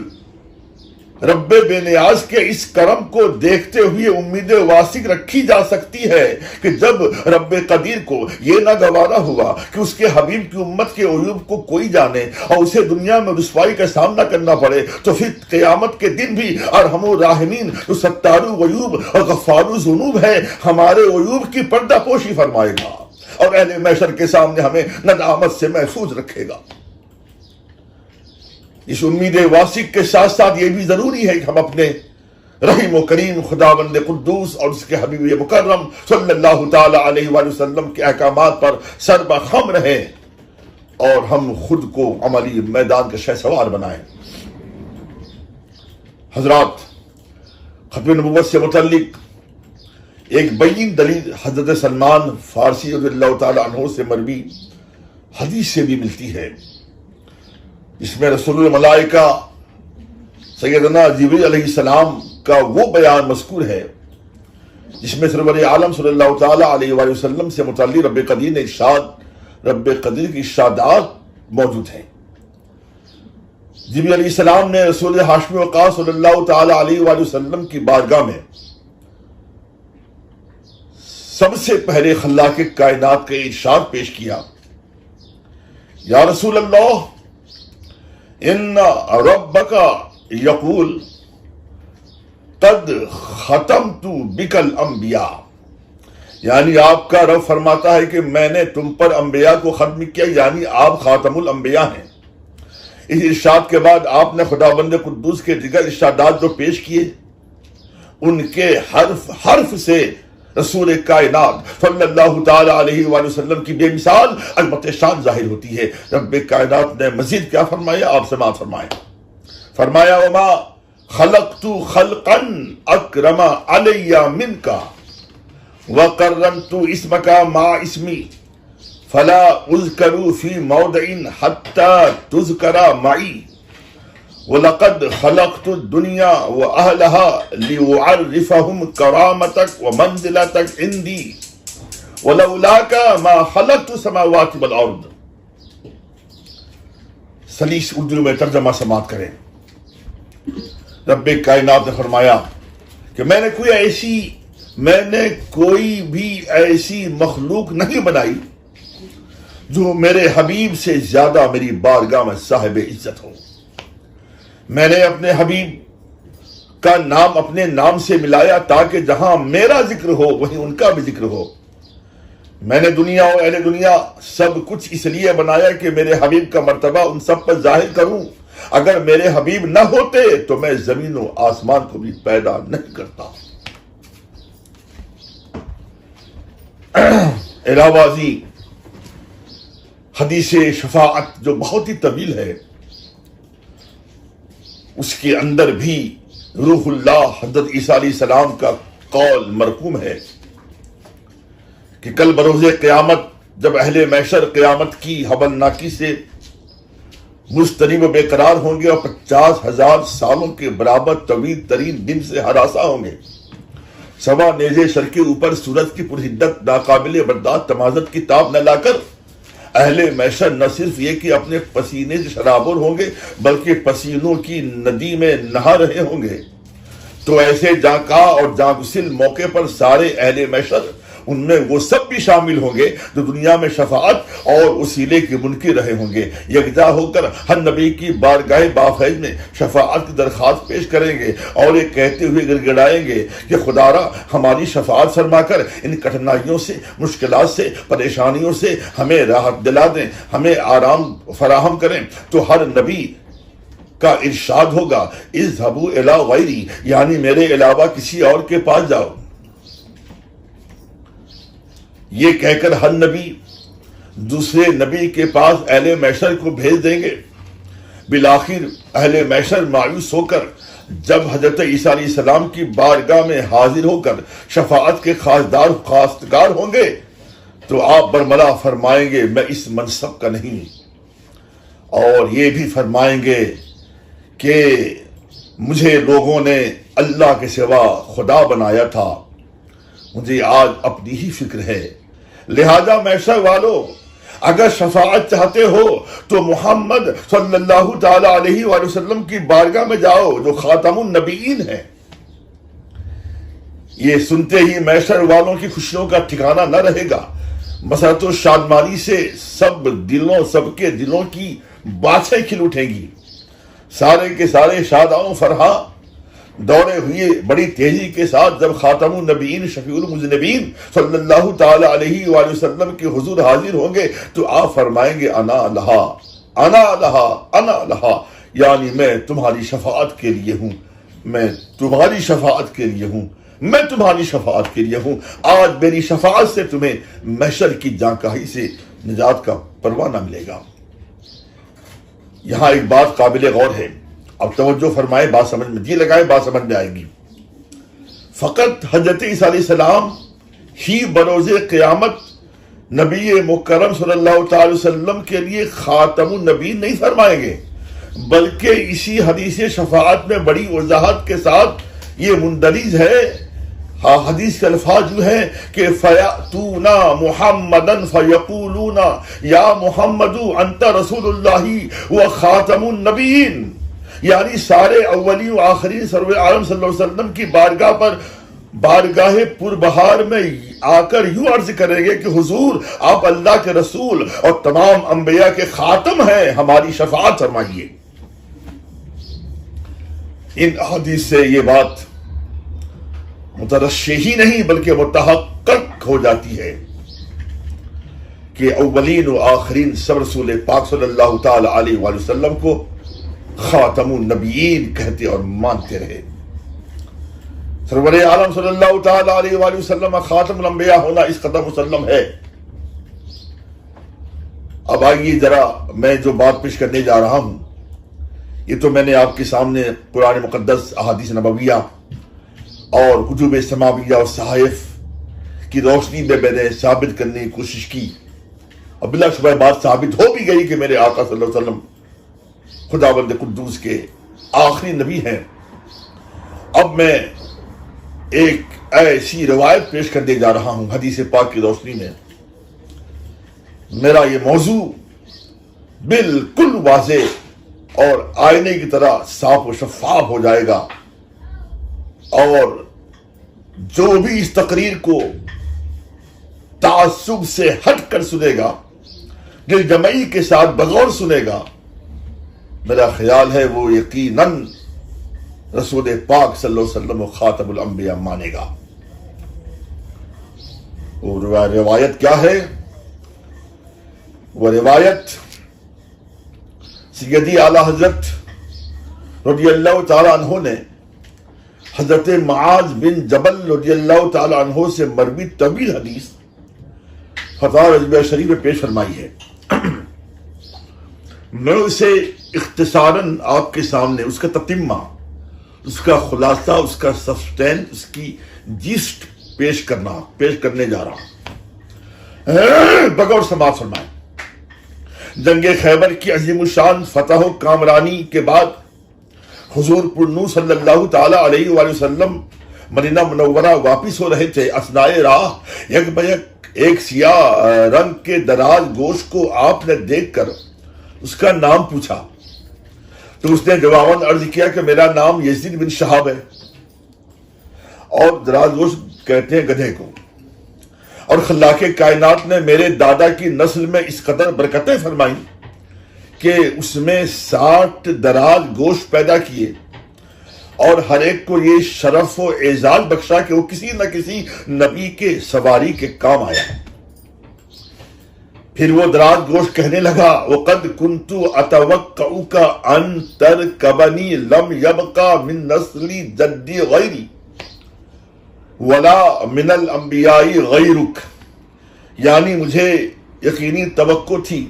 رب بے نیاز کے اس کرم کو دیکھتے ہوئے امید واثق رکھی جا سکتی ہے کہ جب رب قدیر کو یہ نہ گوارا ہوا کہ اس کے حبیب کی امت کے عیوب کو کوئی جانے اور اسے دنیا میں رسوائی کا سامنا کرنا پڑے، تو پھر قیامت کے دن بھی ارحم الراحمین جو ستار العیوب اور غفار الذنوب ہے، ہمارے عیوب کی پردہ پوشی فرمائے گا اور اہل محشر کے سامنے ہمیں ندامت سے محفوظ رکھے گا۔ اس امید واثق کے ساتھ ساتھ یہ بھی ضروری ہے کہ ہم اپنے رحیم و کریم خداوند قدوس اور اس کے حبیب مکرم صلی اللہ تعالی علیہ وآلہ وسلم کے احکامات پر سربخم رہیں اور ہم خود کو عملی میدان کے شہسوار بنائیں۔ حضرات، ختم نبوت سے متعلق ایک بین دلیل حضرت سلمان فارسی رضی اللہ تعالی عنہ سے مروی حدیث سے بھی ملتی ہے، اس میں رسول الملائکہ سیدنا جبریل علیہ السلام کا وہ بیان مذکور ہے جس میں سرور عالم صلی اللہ تعالی علیہ وآلہ وسلم سے متعلق رب قدیر نے رب قدیر کی ارشادات موجود ہیں۔ جبریل علیہ السلام نے رسول ہاشمی وقاص صلی اللہ تعالی علیہ وآلہ وسلم کی بارگاہ میں سب سے پہلے خلاق کائنات کا ارشاد پیش کیا، یا رسول اللہ ان ربک یقول قد ختمت بک الانبیاء، یعنی آپ کا رب فرماتا ہے کہ میں نے تم پر انبیاء کو ختم کیا، یعنی آپ خاتم الانبیاء ہیں۔ اس ارشاد کے بعد آپ نے خداوند قدوس کے دیگر ارشادات جو پیش کیے ان کے حرف حرف سے رسول کائنات صلی اللہ تعالی علیہ وآلہ وسلم کی بے مثال عظمت شان ظاہر ہوتی ہے۔ رب کائنات نے مزید کیا فرمایا، آپ سماعت فرمائیں۔ فرمایا وما خلقت خلقا اکرم علی منک وقرنت اسمک مع اسمی فلا اذکر فی موضع حتی تذکر معی وَلَقَدْ خَلَقْتُ الدُّنْيَا وَأَهْلَهَا لِيُعَرِّفَهُمْ كَرَامَتَكَ وَمَنْزِلَتَكَ عِنْدِي وَلَوْلَاكَ مَا خَلَقْتُ السَّمَاوَاتِ وَالْأَرْضَ۔ سلیس اردو میں ترجمہ سماعت کریں۔ رب کائنات نے فرمایا کہ میں نے کوئی بھی ایسی مخلوق نہیں بنائی جو میرے حبیب سے زیادہ میری بارگاہ میں صاحب عزت ہو۔ میں نے اپنے حبیب کا نام اپنے نام سے ملایا تاکہ جہاں میرا ذکر ہو وہیں ان کا بھی ذکر ہو۔ میں نے دنیا اور اہل دنیا سب کچھ اس لیے بنایا کہ میرے حبیب کا مرتبہ ان سب پر ظاہر کروں۔ اگر میرے حبیب نہ ہوتے تو میں زمین و آسمان کو بھی پیدا نہیں کرتا۔ علاوہ ازیں حدیث شفاعت جو بہت ہی طویل ہے، اس کے اندر بھی روح اللہ حضرت عیسیٰ علیہ السلام کا قول مرقوم ہے کہ کل بروز قیامت جب اہل محشر قیامت کی ہولناکی سے مضطرب و بے قرار ہوں گے اور 50,000 سالوں کے برابر طویل ترین دن سے ہراساں ہوں گے، سوا نیزے سر کے اوپر سورج کی پرحدت ناقابل برداشت تمازت کی تاب نہ لا کر اہل محشر نہ صرف یہ کہ اپنے پسینے سے شرابور ہوں گے بلکہ پسینوں کی ندی میں نہا رہے ہوں گے۔ تو ایسے جانکا اور جانگسل موقع پر سارے اہل محشر ان میں وہ سب بھی شامل ہوں گے جو دنیا میں شفاعت اور وسیلے کے منکر رہے ہوں گے، یکجا ہو کر ہر نبی کی بارگاہ بافیض میں شفاعت کی درخواست پیش کریں گے اور یہ کہتے ہوئے گڑگڑائیں گے کہ خدارا ہماری شفاعت فرما کر ان کٹھنائیوں سے، مشکلات سے، پریشانیوں سے ہمیں راحت دلا دیں، ہمیں آرام فراہم کریں۔ تو ہر نبی کا ارشاد ہوگا اذهبوا الی غیری، یعنی میرے علاوہ کسی اور کے پاس جاؤ۔ یہ کہہ کر ہر نبی دوسرے نبی کے پاس اہل محشر کو بھیج دیں گے۔ بالآخر اہل محشر مایوس ہو کر جب حضرت عیسیٰ علیہ السلام کی بارگاہ میں حاضر ہو کر شفاعت کے خواستگار ہوں گے تو آپ برملا فرمائیں گے میں اس منصب کا نہیں، اور یہ بھی فرمائیں گے کہ مجھے لوگوں نے اللہ کے سوا خدا بنایا تھا، مجھے آج اپنی ہی فکر ہے۔ لہذا محشر والو، اگر شفاعت چاہتے ہو تو محمد صلی اللہ تعالی علیہ وآلہ وسلم کی بارگاہ میں جاؤ جو خاتم النبیین ہیں۔ یہ سنتے ہی محشر والوں کی خوشیوں کا ٹھکانہ نہ رہے گا، مسرت و شادمانی سے سب کے دلوں کی باتیں کھل اٹھیں گی۔ سارے کے سارے شاداں و فرحاں دوڑے ہوئے بڑی تیزی کے ساتھ جب خاتم النبیین شفیع المذنبین صلی اللہ تعالی علیہ وآلہ وسلم کے حضور حاضر ہوں گے تو آپ فرمائیں گے انا لہا انا لہا انا لہا، یعنی میں تمہاری شفاعت کے لیے ہوں، میں تمہاری شفاعت کے لیے ہوں، میں تمہاری شفاعت کے لیے ہوں۔ آج میری شفاعت سے تمہیں محشر کی جانکاہی سے نجات کا پروانہ ملے گا۔ یہاں ایک بات قابل غور ہے، اب توجہ فرمائے، بات سمجھ میں جی لگائے، بات سمجھ میں آئے گی۔ فقط حضرت عیسیٰ علیہ السلام ہی بروز قیامت نبی مکرم صلی اللہ تعالی وسلم کے لیے خاتم النبیین نہیں فرمائیں گے، بلکہ اسی حدیث شفاعت میں بڑی وضاحت کے ساتھ یہ مندرج ہے۔ حدیث کے الفاظ جو ہیں کہ فَيَأْتُونَ مُحَمَّدًا فَيَقُولُونَ يَا مُحَمَّدُ أَنْتَ رَسُولُ اللَّهِ وَخَاتَمُ النَّبِيِّينَ، یعنی سارے اولی و آخرین سرور عالم صلی اللہ علیہ وسلم کی بارگاہ پر بارگاہ پر بہار میں آ کر یوں عرض کریں گے کہ حضور آپ اللہ کے رسول اور تمام انبیاء کے خاتم ہیں، ہماری شفاعت فرمائیے۔ ان حدیث سے یہ بات مترشح ہی نہیں بلکہ متحقق ہو جاتی ہے کہ اولین و آخرین سب رسول پاک صلی اللہ تعالی علیہ وآلہ وسلم کو خاتم النبیین کہتے اور مانتے رہے۔ سرور عالم صلی اللہ تعالی علیہ وآلہ وسلم خاتم الانبیاء ہونا اس قدر مسلم ہے۔ اب آئیے ذرا میں جو بات پیش کرنے جا رہا ہوں یہ تو میں نے آپ کے سامنے قرآن مقدس، احادیث نبویہ اور کتب سماویہ اور صحائف کی روشنی میں نے ثابت کرنے کی کوشش کی، اور بلا شبہ بات ثابت ہو بھی گئی کہ میرے آقا صلی اللہ علیہ وسلم خداوند قدوس کے آخری نبی ہیں۔ اب میں ایک ایسی روایت پیش کرنے جا رہا ہوں حدیث پاک کی روشنی میں۔ میرا یہ موضوع بالکل واضح اور آئینے کی طرح صاف و شفاف ہو جائے گا، اور جو بھی اس تقریر کو تعصب سے ہٹ کر سنے گا، دل جمعی کے ساتھ بغور سنے گا، میرا خیال ہے وہ یقیناً رسول پاک صلی اللہ علیہ وسلم و خاتم الانبیاء مانے گا۔ وہ روایت کیا ہے؟ وہ روایت سیدی اعلی حضرت رضی اللہ تعالی عنہ نے حضرت معاذ بن جبل رضی اللہ تعالی عنہ سے مروی طویل حدیث فتح رضویہ شریف میں پیش فرمائی ہے۔ میں اسے اختصاراً آپ کے سامنے اس کا تتمہ، اس کا خلاصہ، اس کا سبسٹینس، اس کی جسٹ پیش کرنے جا رہا ہوں۔ بغور سماعت فرمائیں۔ جنگ خیبر کی عظیم الشان فتح و کامرانی کے بعد حضور پرنور صلی اللہ تعالی علیہ وآلہ وسلم مدینہ منورہ واپس ہو رہے تھے۔ اثناء راہ یک بیک ایک سیاہ رنگ کے دراز گوشت کو آپ نے دیکھ کر اس کا نام پوچھا تو اس نے جواباً عرض کیا کہ میرا نام یزید بن شہاب ہے، اور دراز گوشت کہتے ہیں گدھے کو، اور خلاق کائنات نے میرے دادا کی نسل میں اس قدر برکتیں فرمائیں کہ اس میں 60 دراز گوشت پیدا کیے، اور ہر ایک کو یہ شرف و اعزاز بخشا کہ وہ کسی نہ کسی نبی کے سواری کے کام آیا۔ پھر وہ دراز گوش کہنے لگا وَقَدْ كُنْتُ أَتَوَقَّعُكَ أَن تَرْكَبَنِي لَمْ يَبْقَ مِن نَسْلِ جَدِّي غَيْرِي وَلَا مِنَ الْأَنْبِيَاءِ غَيْرُكَ، یعنی مجھے یقینی توقع تھی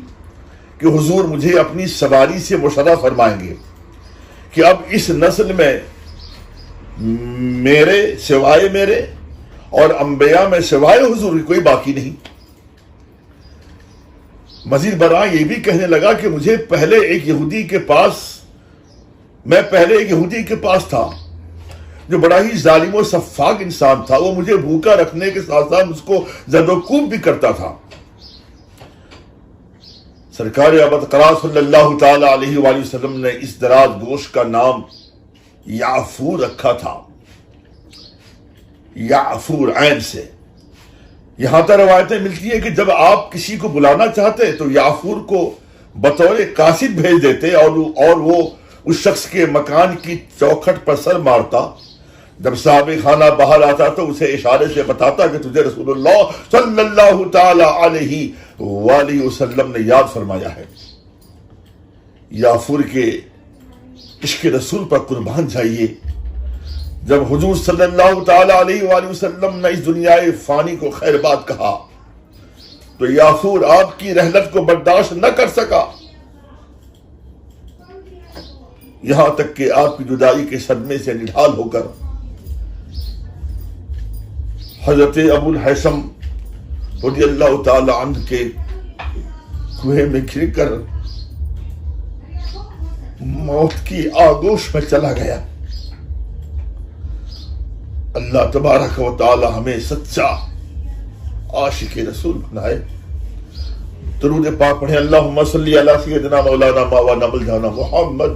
کہ حضور مجھے اپنی سواری سے مشرف فرمائیں گے کہ اب اس نسل میں میرے سوائے میرے اور انبیاء میں سوائے حضور کی کوئی باقی نہیں۔ مزید برآں یہ بھی کہنے لگا کہ میں پہلے ایک یہودی کے پاس تھا جو بڑا ہی ظالم و سفاک انسان تھا، وہ مجھے بھوکا رکھنے کے ساتھ ساتھ مجھ کو زد و کوب بھی کرتا تھا۔ سرکار ابدقرار صلی اللہ تعالی علیہ وآلہ وسلم نے اس دراز گوش کا نام یعفور رکھا تھا، یعفور عین سے۔ یہاں تک روایتیں ملتی ہیں کہ جب آپ کسی کو بلانا چاہتے تو یعفور کو بطور قاصد بھیج دیتے اور وہ اس شخص کے مکان کی چوکھٹ پر سر مارتا۔ جب صاحب خانہ باہر آتا تو اسے اشارے سے بتاتا کہ تجھے رسول اللہ صلی اللہ تعالی علیہ وآلہ وسلم نے یاد فرمایا ہے۔ یعفور کے عشق رسول پر قربان جائیے، جب حضور صلی اللہ تعالی علیہ وآلہ وسلم نے اس دنیا فانی کو خیر بات کہا تو یعفور آپ کی رحلت کو برداشت نہ کر سکا، یہاں تک کہ آپ کی جدائی کے صدمے سے نڈھال ہو کر حضرت ابو الحیثم رضی اللہ تعالی عنہ کے کنویں میں گر کر موت کی آغوش میں چلا گیا۔ اللہ تبارک و تعالی ہمیں سچا عاشق رسول بنائے۔ درود پاک پڑھیں، اللہم صلی علی سیدنا مولانا مولانا ملجانا محمد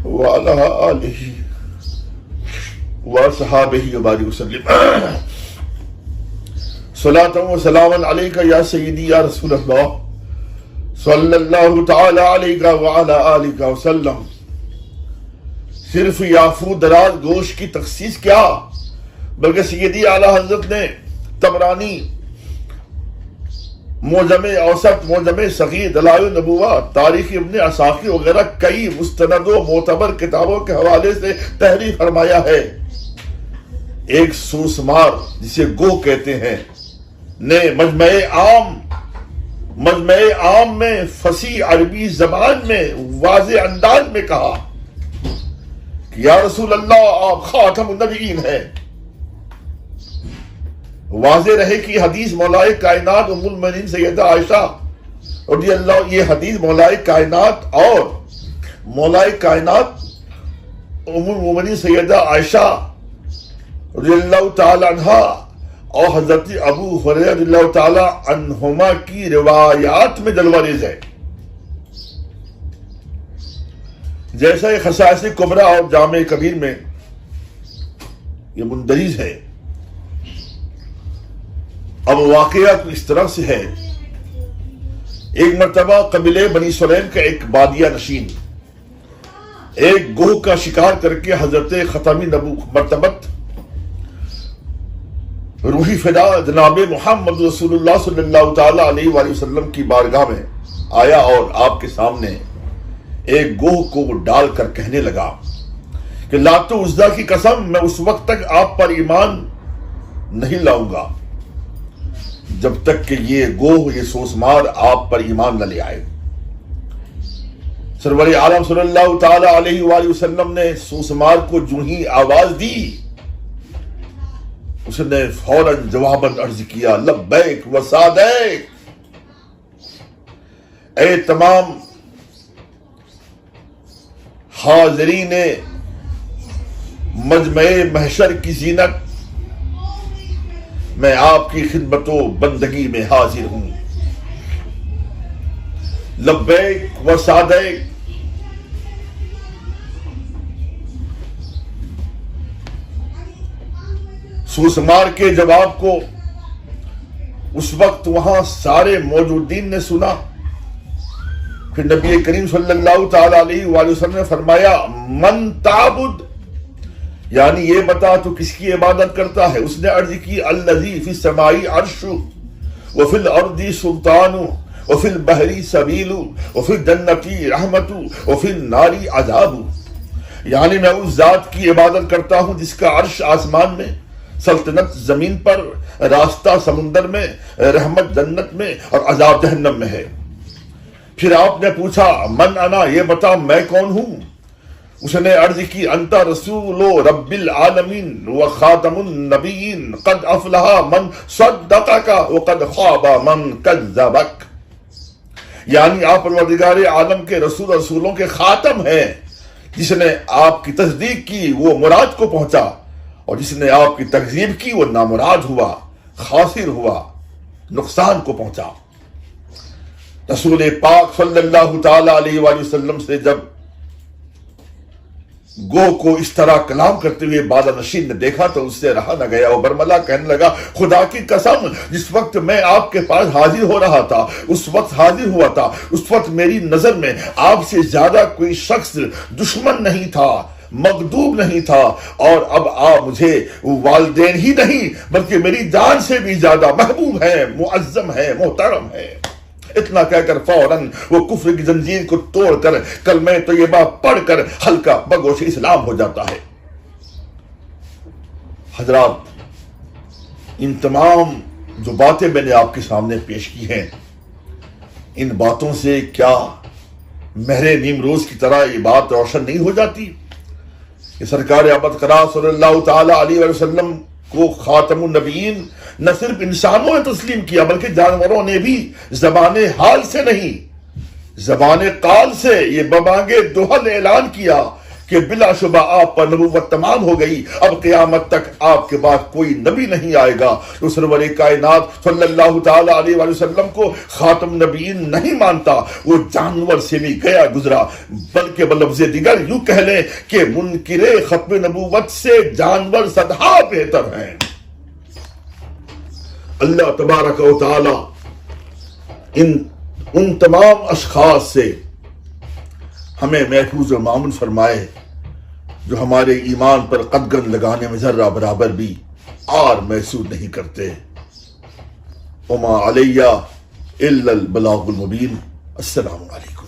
وعلی آلہ وصحابہ وبارک وسلم۔ صلاۃ و سلام علیک یا سیدی یا رسول اللہ صلی اللہ تعالی علیہ وعلی آلہ وسلم۔ صرف یعفور دراز گوش کی تخصیص کیا بلکہ سیدی اعلیٰ حضرت نے طبرانی، معجم اوسط، معجم صغیر، دلائل النبوہ، تاریخ ابن عساکر وغیرہ کئی مستند و معتبر کتابوں کے حوالے سے تحریر فرمایا ہے۔ ایک سوسمار جسے گو کہتے ہیں نے مجمع عام میں فصیح عربی زبان میں واضح انداز میں کہا کہ یا رسول اللہ آپ خاتم النبیین ہیں۔ واضح رہے کہ حدیث مولائے کائنات ام المؤمنین سیدہ عائشہ رضی اللہ، یہ حدیث مولائے کائنات اور مولائے کائنات ام المؤمنین سیدہ عائشہ رضی اللہ تعالی عنہا اور حضرت ابو ہریرہ رضی اللہ تعالی عنہما کی روایات میں جلوہ ریز ہے، جیسا یہ خصائص کبریٰ اور جامع کبیر میں یہ مندرج ہے۔ اب واقعہ اس طرح سے ہے، ایک مرتبہ قبیلے بنی سلیم کا ایک بادیہ نشین ایک گوہ کا شکار کر کے حضرت ختمی مرتبت روحی فدا جناب محمد رسول اللہ صلی اللہ تعالی علیہ وآلہ وسلم کی بارگاہ میں آیا اور آپ کے سامنے ایک گوہ کو ڈال کر کہنے لگا کہ لات و عزا کی قسم میں اس وقت تک آپ پر ایمان نہیں لاؤں گا جب تک کہ یہ گوہ، یہ سوسمار آپ پر ایمان نہ لے آئے۔ سرور عالم صلی اللہ تعالی علیہ وآلہ وسلم نے سوسمار کو جو ہی آواز دی، اس نے فوراً جواباً عرض کیا لبیک و سعدیک، اے تمام حاضرین مجمع محشر کی زینت، میں آپ کی خدمت و بندگی میں حاضر ہوں۔ لبیک و سعدیک، سوسمار کے جواب کو اس وقت وہاں سارے موجودین نے سنا۔ پھر نبی کریم صلی اللہ تعالی علیہ وآلہ وسلم نے فرمایا من تعبد، یعنی یہ بتا تو کس کی عبادت کرتا ہے؟ اس نے عرض کی الذی فی السماء عرش، وفی الارض سلطان وفی البحر سبیل وفی الجنت رحمت وفی النار عذاب، یعنی میں اس ذات کی عبادت کرتا ہوں جس کا عرش آسمان میں، سلطنت زمین پر، راستہ سمندر میں، رحمت جنت میں اور عذاب جہنم میں ہے۔ پھر آپ نے پوچھا من انا، یہ بتا میں کون ہوں؟ اس نے عرض کی انت رسول رب العالمین وخاتم النبیین قد افلح من صدقک وقد خاب من کذبک، یعنی آپ پروردگار عالم کے رسولوں کے خاتم ہیں، جس نے آپ کی تصدیق کی وہ مراد کو پہنچا، اور جس نے آپ کی تکذیب کی وہ نامراد ہوا، خاسر ہوا، نقصان کو پہنچا۔ رسول پاک صلی اللہ تعالی علیہ وآلہ وسلم سے جب گو کو اس طرح کلام کرتے ہوئے بالا نشین نے دیکھا تو اس سے رہا نہ گیا، وہ برملا کہنے لگا خدا کی قسم، جس وقت میں آپ کے پاس حاضر ہو رہا تھا، اس وقت حاضر ہوا تھا، اس وقت میری نظر میں آپ سے زیادہ کوئی شخص دشمن نہیں تھا، مغضوب نہیں تھا، اور اب آپ مجھے والدین ہی نہیں بلکہ میری جان سے بھی زیادہ محبوب ہے، معظم ہے، محترم ہے۔ اتنا کہہ کر فوراً وہ کفر کی زنجیر کو توڑ کر کلمہ طیبہ پڑھ کر ہلکا بگوش اسلام ہو جاتا ہے۔ حضرات، ان تمام جو باتیں میں نے آپ کے سامنے پیش کی ہیں، ان باتوں سے کیا مہر نیم روز کی طرح یہ بات روشن نہیں ہو جاتی کہ سرکار ابد قرار صلی اللہ تعالی علیہ وسلم کو خاتم النبیین نہ صرف انسانوں نے تسلیم کیا بلکہ جانوروں نے بھی زبان حال سے نہیں، زبان قال سے یہ ببانگ دوحل اعلان کیا کہ بلا شبہ آپ پر نبوت تمام ہو گئی، اب قیامت تک آپ کے بعد کوئی نبی نہیں آئے گا۔ جو سرور کائنات صلی اللہ تعالی علیہ وآلہ وسلم کو خاتم نبیین نہیں مانتا وہ جانور سے بھی گیا گزرا، بلکہ بلفظ دیگر یوں کہہ لیں کہ منکر ختم نبوت سے جانور صدہا بہتر ہیں۔ اللہ تبارک و تعالی ان تمام اشخاص سے ہمیں محفوظ و معمون فرمائے جو ہمارے ایمان پر قدغن لگانے میں ذرہ برابر بھی آر محسوس نہیں کرتے۔ وما علیہ الا البلاغ المبین۔ السلام علیکم۔